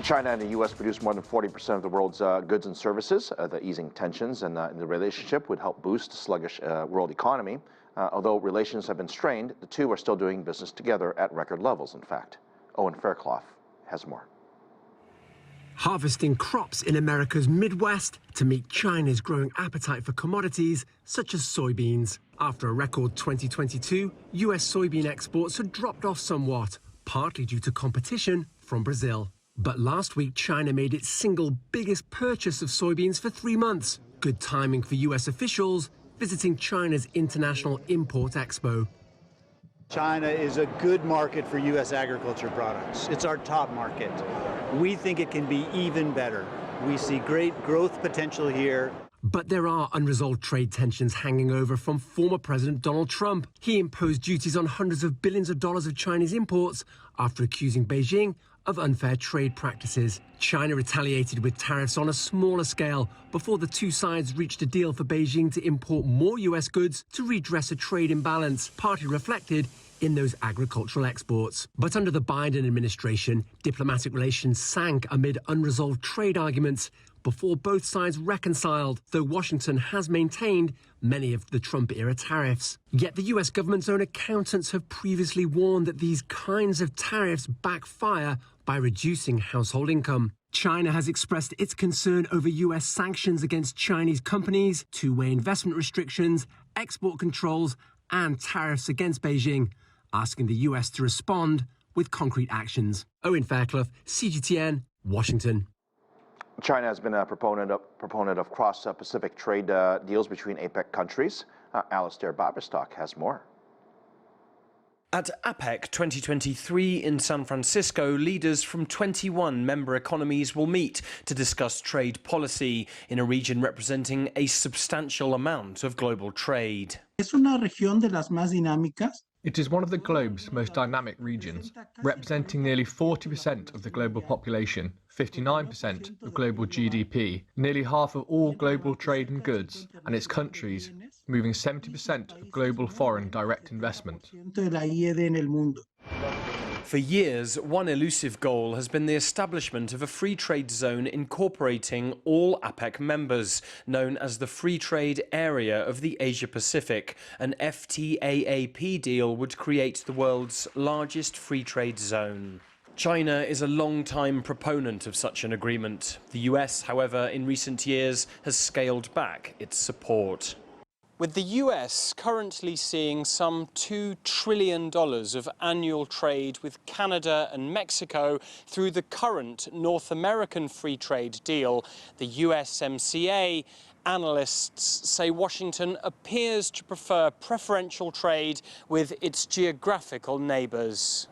China and the U.S. produce more than 40% of the world's goods and services. The easing tensions and the relationship would help boost the sluggish world economy. Although relations have been strained, the two are still doing business together at record levels, in fact. Owen Fairclough has more. Harvesting crops in America's Midwest to meet China's growing appetite for commodities such as soybeans. After a record 2022, U.S. soybean exports had dropped off somewhat, partly due to competition from Brazil. But last week, China made its single biggest purchase of soybeans for 3 months. Good timing for U.S. officials visiting China's International Import Expo. China is a good market for U.S. agriculture products. It's our top market. We think it can be even better. We see great growth potential here. But there are unresolved trade tensions hanging over from former President Donald Trump. He imposed duties on hundreds of billions of dollars of Chinese imports after accusing Beijing of unfair trade practices. China retaliated with tariffs on a smaller scale before the two sides reached a deal for Beijing to import more U.S. goods to redress a trade imbalance, partly reflected in those agricultural exports. But under the Biden administration, diplomatic relations sank amid unresolved trade arguments before both sides reconciled, though Washington has maintained many of the Trump-era tariffs. Yet the U.S. government's own accountants have previously warned that these kinds of tariffs backfire by reducing household income. China has expressed its concern over U.S. sanctions against Chinese companies, two-way investment restrictions, export controls, and tariffs against Beijing, asking the U.S. to respond with concrete actions. Owen Fairclough, CGTN, Washington. China has been a proponent of cross-Pacific trade deals between APEC countries. Alistair Babistock has more. At APEC 2023 in San Francisco, leaders from 21 member economies will meet to discuss trade policy in a region representing a substantial amount of global trade. Es una región de las más dinámicas. It is one of the globe's most dynamic regions, representing nearly 40% of the global population, 59% of global GDP, nearly half of all global trade and goods, and its countries moving 70% of global foreign direct investment. For years, one elusive goal has been the establishment of a free trade zone incorporating all APEC members, known as the Free Trade Area of the Asia-Pacific. An FTAAP deal would create the world's largest free trade zone. China is a long-time proponent of such an agreement. The US, however, in recent years has scaled back its support. With the US currently seeing some $2 trillion of annual trade with Canada and Mexico through the current North American free trade deal, the USMCA, analysts say Washington appears to prefer preferential trade with its geographical neighbors.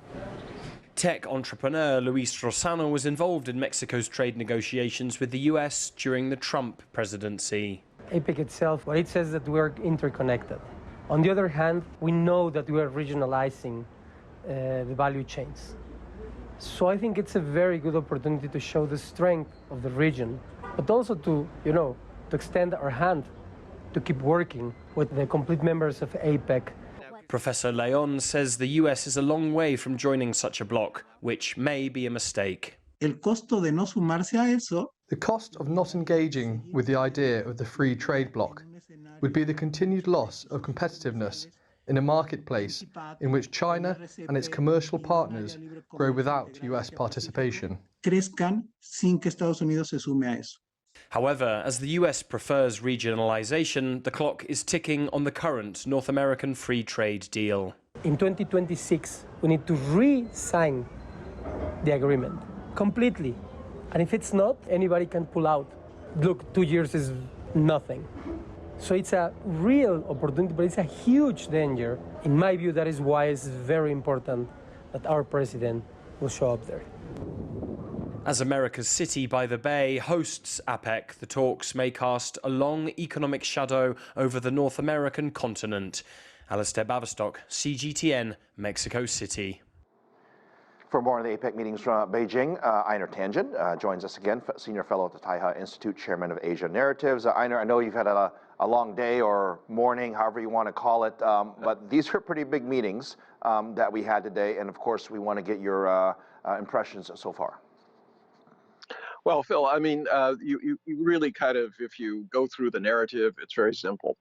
Tech entrepreneur Luis Rosano was involved in Mexico's trade negotiations with the US during the Trump presidency. APEC itself, well, it says that we're interconnected. On the other hand, we know that we are regionalizing the value chains. So I think it's a very good opportunity to show the strength of the region, but also to, to extend our hand to keep working with the complete members of APEC. Professor Leon says the US is a long way from joining such a bloc, which may be a mistake. El costo de no sumarse a eso. The cost of not engaging with the idea of the free trade bloc would be the continued loss of competitiveness in a marketplace in which China and its commercial partners grow without US participation. Crezcan sin que Estados Unidos se sume a eso. However, as the US prefers regionalization, the clock is ticking on the current North American free trade deal. In 2026, we need to re-sign the agreement completely. And if it's not, anybody can pull out. Look, 2 years is nothing. So it's a real opportunity, but it's a huge danger. In my view, that is why it's very important that our president will show up there. As America's city by the Bay hosts APEC, the talks may cast a long economic shadow over the North American continent. Alistair Babistock, CGTN, Mexico City. For more on the APEC meetings from Beijing, Einar Tangen joins us again, Senior Fellow at the Taihe Institute, Chairman of Asia Narratives. Einar, I know you've had a long day or morning, however you want to call it, but these are pretty big meetings that we had today, and of course we want to get your impressions so far. Well, Phil, I mean, you really kind of, if you go through the narrative, it's very simple.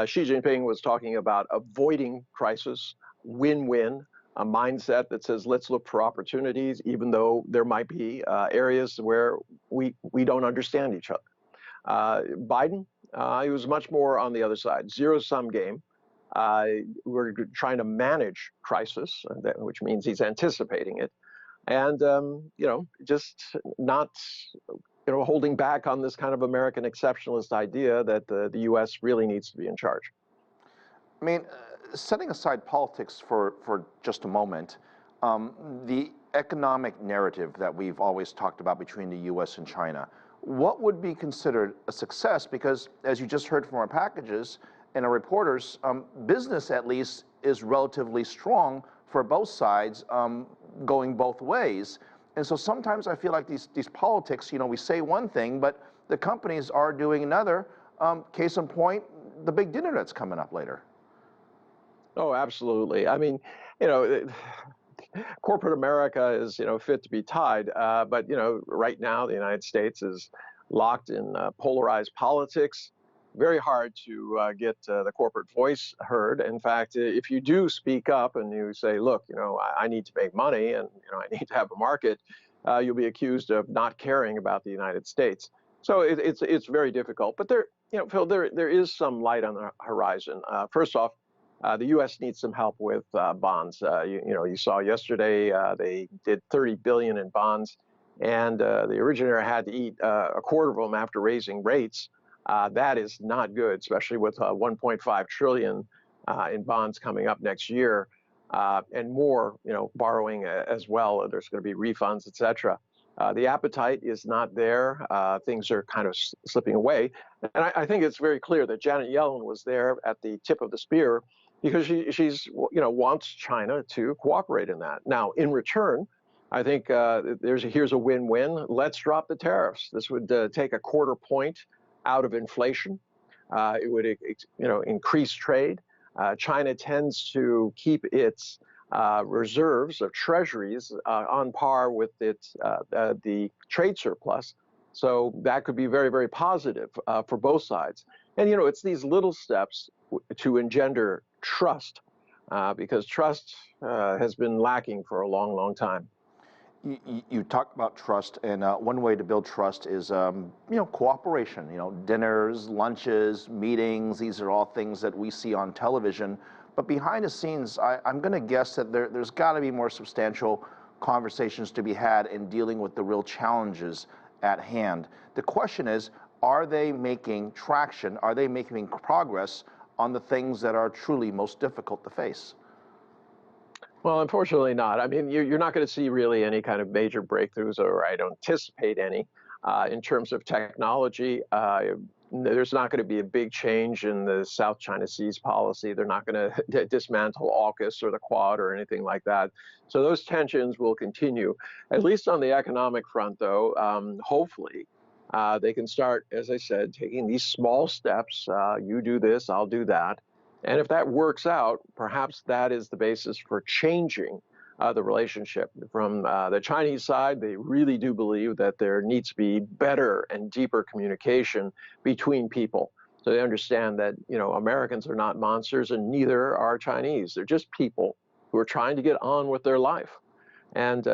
Xi Jinping was talking about avoiding crisis, win-win, a mindset that says let's look for opportunities, even though there might be areas where we don't understand each other. Biden, he was much more on the other side, zero-sum game. We're trying to manage crisis, which means he's anticipating it, and just not holding back on this kind of American exceptionalist idea that the U.S. really needs to be in charge. I mean, setting aside politics for just a moment, the economic narrative that we've always talked about between the U.S. and China, what would be considered a success? Because as you just heard from our packages and our reporters, business at least is relatively strong for both sides, going both ways. And so sometimes I feel like these politics, we say one thing, but the companies are doing another. Case in point, the big dinner that's coming up later. Oh, absolutely. I mean, corporate America is, fit to be tied. But, right now the United States is locked in polarized politics. Very hard to get the corporate voice heard. In fact, if you do speak up and you say, look, I need to make money and, I need to have a market, you'll be accused of not caring about the United States. So it's very difficult. But Phil, there is some light on the horizon. First off, the U.S. needs some help with bonds. You saw yesterday they did $30 billion in bonds, and the originator had to eat a quarter of them after raising rates. That is not good, especially with 1.5 trillion in bonds coming up next year, and more, borrowing as well. There's going to be refunds, et cetera. The appetite is not there. Things are kind of slipping away. And I think it's very clear that Janet Yellen was there at the tip of the spear because she's wants China to cooperate in that. Now, in return, I think here's a win-win. Let's drop the tariffs. This would take a quarter point out of inflation. It would increase trade. China tends to keep its reserves of treasuries on par with its the trade surplus. So that could be very, very positive for both sides. And, it's these little steps to engender trust, because trust has been lacking for a long, long time. You talked about trust, and one way to build trust is, cooperation. Dinners, lunches, meetings. These are all things that we see on television. But behind the scenes, I'm going to guess that there's got to be more substantial conversations to be had in dealing with the real challenges at hand. The question is, are they making traction? Are they making progress on the things that are truly most difficult to face? Well, unfortunately not. I mean, you're not going to see really any kind of major breakthroughs, or I don't anticipate any, in terms of technology. There's not going to be a big change in the South China Sea's policy. They're not going to dismantle AUKUS or the Quad or anything like that. So those tensions will continue, at least on the economic front, though. Hopefully, they can start, as I said, taking these small steps. You do this, I'll do that. And if that works out, perhaps that is the basis for changing the relationship. From the Chinese side, they really do believe that there needs to be better and deeper communication between people. So they understand that, Americans are not monsters and neither are Chinese. They're just people who are trying to get on with their life. And,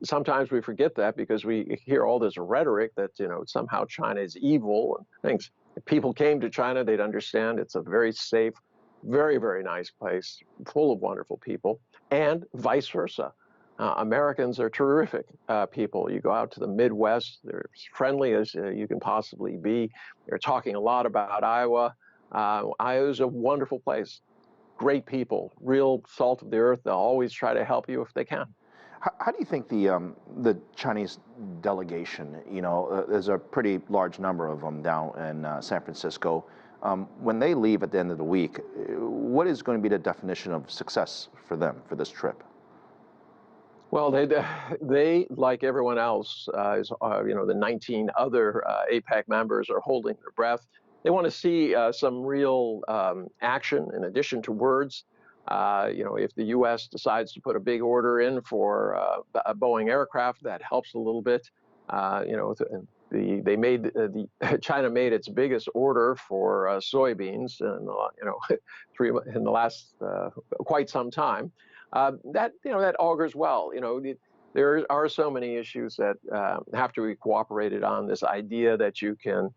sometimes we forget that because we hear all this rhetoric that, somehow China is evil and things. If people came to China, they'd understand it's a very safe, very, very nice place, full of wonderful people, and vice versa. Americans are terrific people. You go out to the Midwest, they're as friendly as you can possibly be. They're talking a lot about Iowa. Iowa is a wonderful place. Great people, real salt of the earth. They'll always try to help you if they can. How do you think the Chinese delegation, there's a pretty large number of them down in San Francisco, when they leave at the end of the week, what is going to be the definition of success for them for this trip? Well, they like everyone else, the 19 other APEC members are holding their breath. They want to see some real action in addition to words. If the U.S. decides to put a big order in for a Boeing aircraft, that helps a little bit. China made its biggest order for soybeans in the last quite some time. That augurs well. There are so many issues that have to be cooperated on. This idea that you can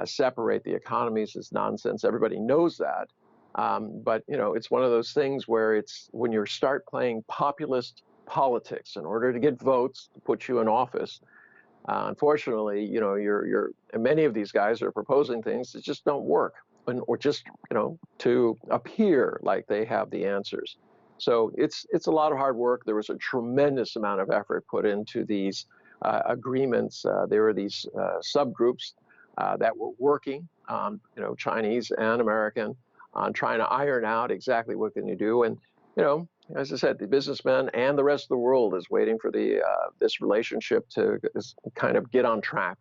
separate the economies is nonsense. Everybody knows that. But it's one of those things where it's when you start playing populist politics in order to get votes to put you in office. Unfortunately, many of these guys are proposing things that just don't work, or just to appear like they have the answers. So it's a lot of hard work. There was a tremendous amount of effort put into these agreements. There were these subgroups that were working, Chinese and American, on trying to iron out exactly what can you do. And as I said, the businessmen and the rest of the world is waiting for this relationship to kind of get on track.